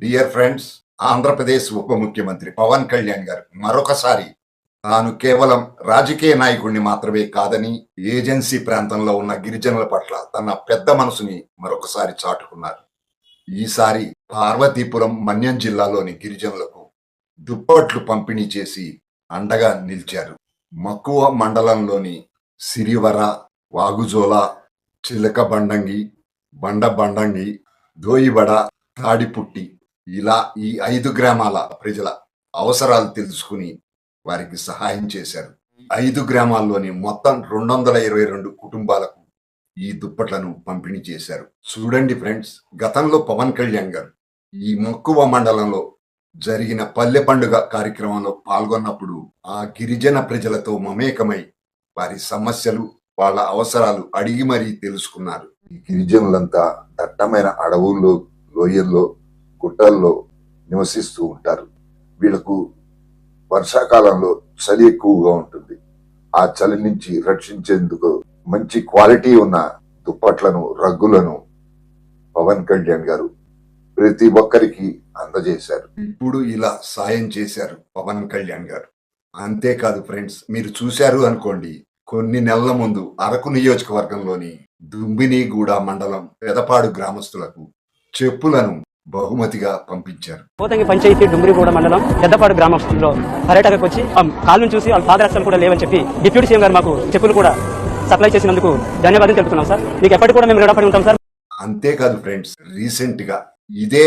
Dear friends, Andhra Pradesh ఉప ముఖ్యమంత్రి పవన్ కళ్యాణ్ గారు మరొకసారి తాను కేవలం రాజకీయ నాయకుడిని మాత్రమే కాదని ఏజెన్సీ ప్రాంతంలో ఉన్న గిరిజనుల పట్ల తన పెద్ద మనసుని మరొకసారి చాటుకున్నారు. ఈసారి పార్వతీపురం మన్యం జిల్లాలోని గిరిజనులకు దుప్పట్లు పంపిణీ చేసి అండగా నిలిచారు. మక్కువ మండలంలోని సిరివర, వాగుజోల, చిలక బండంగి, బండంగి, దోయిబడ, తాడిపుట్టి ఇలా ఈ 5 గ్రామాల ప్రజల అవసరాలు తెలుసుకుని వారికి సహాయం చేశారు. 5 గ్రామాల్లోని మొత్తం 222 కుటుంబాలకు ఈ దుప్పట్లను పంపిణీ చేశారు. చూడండి ఫ్రెండ్స్, గతంలో పవన్ కళ్యాణ్ గారు ఈ మక్కువ మండలంలో జరిగిన పల్లె పండుగ కార్యక్రమంలో పాల్గొన్నప్పుడు ఆ గిరిజన ప్రజలతో మమేకమై వారి సమస్యలు, వాళ్ళ అవసరాలు అడిగి మరీ తెలుసుకున్నారు. ఈ గిరిజనులంతా దట్టమైన అడవుల్లో, లోయల్లో, గుట్టల్లో నివసిస్తూ ఉంటారు. వీళ్ళకు వర్షాకాలంలో చలి ఎక్కువగా ఉంటుంది. ఆ చలి నుంచి రక్షించేందుకు మంచి క్వాలిటీ ఉన్న దుప్పట్లను, రగ్గులను పవన్ కళ్యాణ్ గారు ప్రతి ఒక్కరికి అందజేశారు. ఇప్పుడు ఇలా సాయం చేశారు పవన్ కళ్యాణ్ గారు. అంతేకాదు ఫ్రెండ్స్, మీరు చూశారు అనుకోండి, కొన్ని నెలల ముందు అరకు నియోజకవర్గంలోని దుంబినిగూడ మండలం పెదపాడు గ్రామస్తులకు చెప్పులను బహుమతిగా పంపించారు. పోతంగి పంచాయతీ డుంబినిగూడ మండలం పెద్దపాడు గ్రామస్తుల్లో పర్యటనకు వచ్చి కాళ్ళను చూసి వాళ్ళ పాదరక్షలు కూడా లేవని చెప్పి డిప్యూటీ సీఎం గారు మాకు చెప్పులు కూడా సప్లై చేసినందుకు ధన్యవాదాలు తెలుపుతున్నాం సార్. మీకు ఎప్పటికి కూడా మేము రుణపడి ఉంటాం సార్. అంతేకాదు ఫ్రెండ్స్, రీసెంట్ గా ఇదే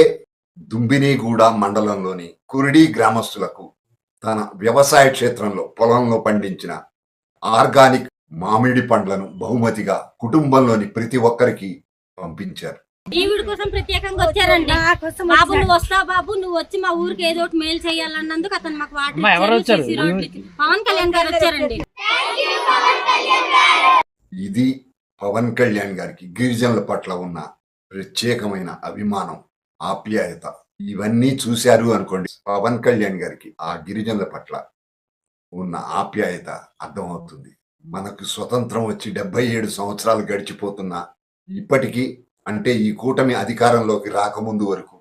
దుంబినిగూడ మండలంలోని కురిడి గ్రామస్తులకు తన వ్యవసాయ క్షేత్రంలో పొలంలో పండించిన ఆర్గానిక్ మామిడి పండ్లను బహుమతిగా కుటుంబంలోని ప్రతి ఒక్కరికి పంపించారు. ఈవిడ కోసం ప్రత్యేకంగా వచ్చారండి. బాబు నువ్వు వస్తావు, బాబు నువ్వు వచ్చి మా ఊరికి ఏదో ఒకటి మేలు చేయాలన్నందుకు అతను మాకు పవన్ కళ్యాణ్ గారు వచ్చారండి. ఇది పవన్ కళ్యాణ్ గారికి గిరిజనుల పట్ల ఉన్న ప్రత్యేకమైన అభిమానం, ఆప్యాయత. ఇవన్నీ చూశారు అనుకోండి, పవన్ కళ్యాణ్ గారికి ఆ గిరిజనుల పట్ల ఉన్న ఆప్యాయత అర్థమవుతుంది. మనకు స్వతంత్రం వచ్చి 77 సంవత్సరాలు గడిచిపోతున్నా ఇప్పటికీ, అంటే ఈ కూటమి అధికారంలోకి రాకముందు వరకు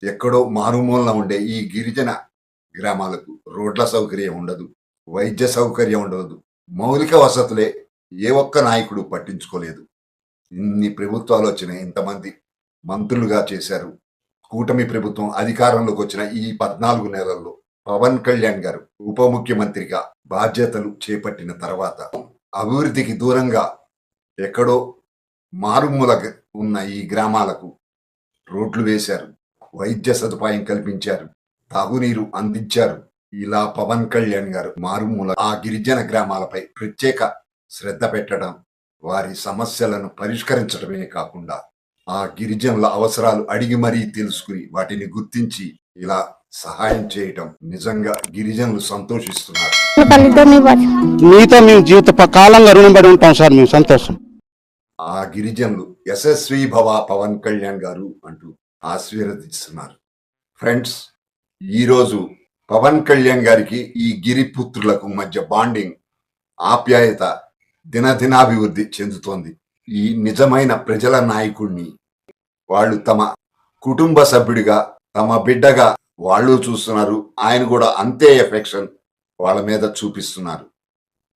ఎక్కడో మారుమూలన ఉండే ఈ గిరిజన గ్రామాలకు రోడ్ల సౌకర్యం ఉండదు, వైద్య సౌకర్యం ఉండదు, మౌలిక వసతులే ఏ ఒక్క నాయకుడు పట్టించుకోలేదు. ఇన్ని ప్రభుత్వాలు వచ్చిన, ఇంతమంది మంత్రులుగా చేశారు. కూటమి ప్రభుత్వం అధికారంలోకి వచ్చిన ఈ 14 నెలల్లో పవన్ కళ్యాణ్ గారు ఉప ముఖ్యమంత్రిగా బాధ్యతలు చేపట్టిన తర్వాత అభివృద్ధికి దూరంగా ఎక్కడో మారుమూల ఉన్న ఈ గ్రామాలకు రోడ్లు వేశారు, వైద్య సదుపాయం కల్పించారు, తాగునీరు అందించారు. ఇలా పవన్ కళ్యాణ్ గారు మారుమూల ఆ గిరిజన గ్రామాలపై ప్రత్యేక శ్రద్ధ పెట్టడం, వారి సమస్యలను పరిష్కరించడమే కాకుండా ఆ గిరిజనుల అవసరాలు అడిగి మరీ తెలుసుకుని వాటిని గుర్తించి ఇలా సహాయం చేయటం నిజంగా గిరిజనులు సంతోషిస్తున్నారు. మీతో మేము జీవిత కాలంగా రుణపడి ఉంటాం సార్. మేము సంతోషం. ఆ గిరిజనులు యశస్వి భవ పవన్ కళ్యాణ్ గారు అంటూ ఆశీర్వదిస్తున్నారు. ఫ్రెండ్స్, ఈరోజు పవన్ కళ్యాణ్ గారికి ఈ గిరిపుత్రులకు మధ్య బాండింగ్, ఆప్యాయత దినదినాభివృద్ధి చెందుతోంది. ఈ నిజమైన ప్రజల నాయకుడిని వాళ్ళు తమ కుటుంబ సభ్యుడిగా, తమ బిడ్డగా వాళ్ళు చూస్తున్నారు. ఆయన కూడా అంతే ఎఫెక్షన్ వాళ్ళ మీద చూపిస్తున్నారు.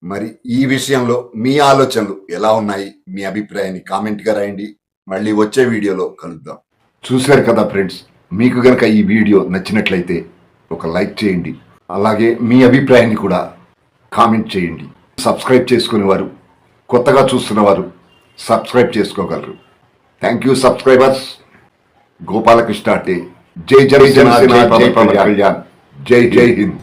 మరి ఈ విషయంలో మీ ఆలోచనలు ఎలా ఉన్నాయి? మీ అభిప్రాయాన్ని కామెంట్గా రాయండి. మళ్ళీ వచ్చే వీడియోలో కలుద్దాం. చూశారు కదా ఫ్రెండ్స్, మీకు గనక ఈ వీడియో నచ్చినట్లయితే ఒక లైక్ చేయండి. అలాగే మీ అభిప్రాయాన్ని కూడా కామెంట్ చేయండి. సబ్స్క్రైబ్ చేసుకునేవారు, కొత్తగా చూస్తున్నవారు సబ్స్క్రైబ్ చేసుకోగలరు. Thank you subscribers. గోపాలకృష్ణ అంటే జై జనసేన, జై పవన్ కళ్యాణ్, జై హింద్.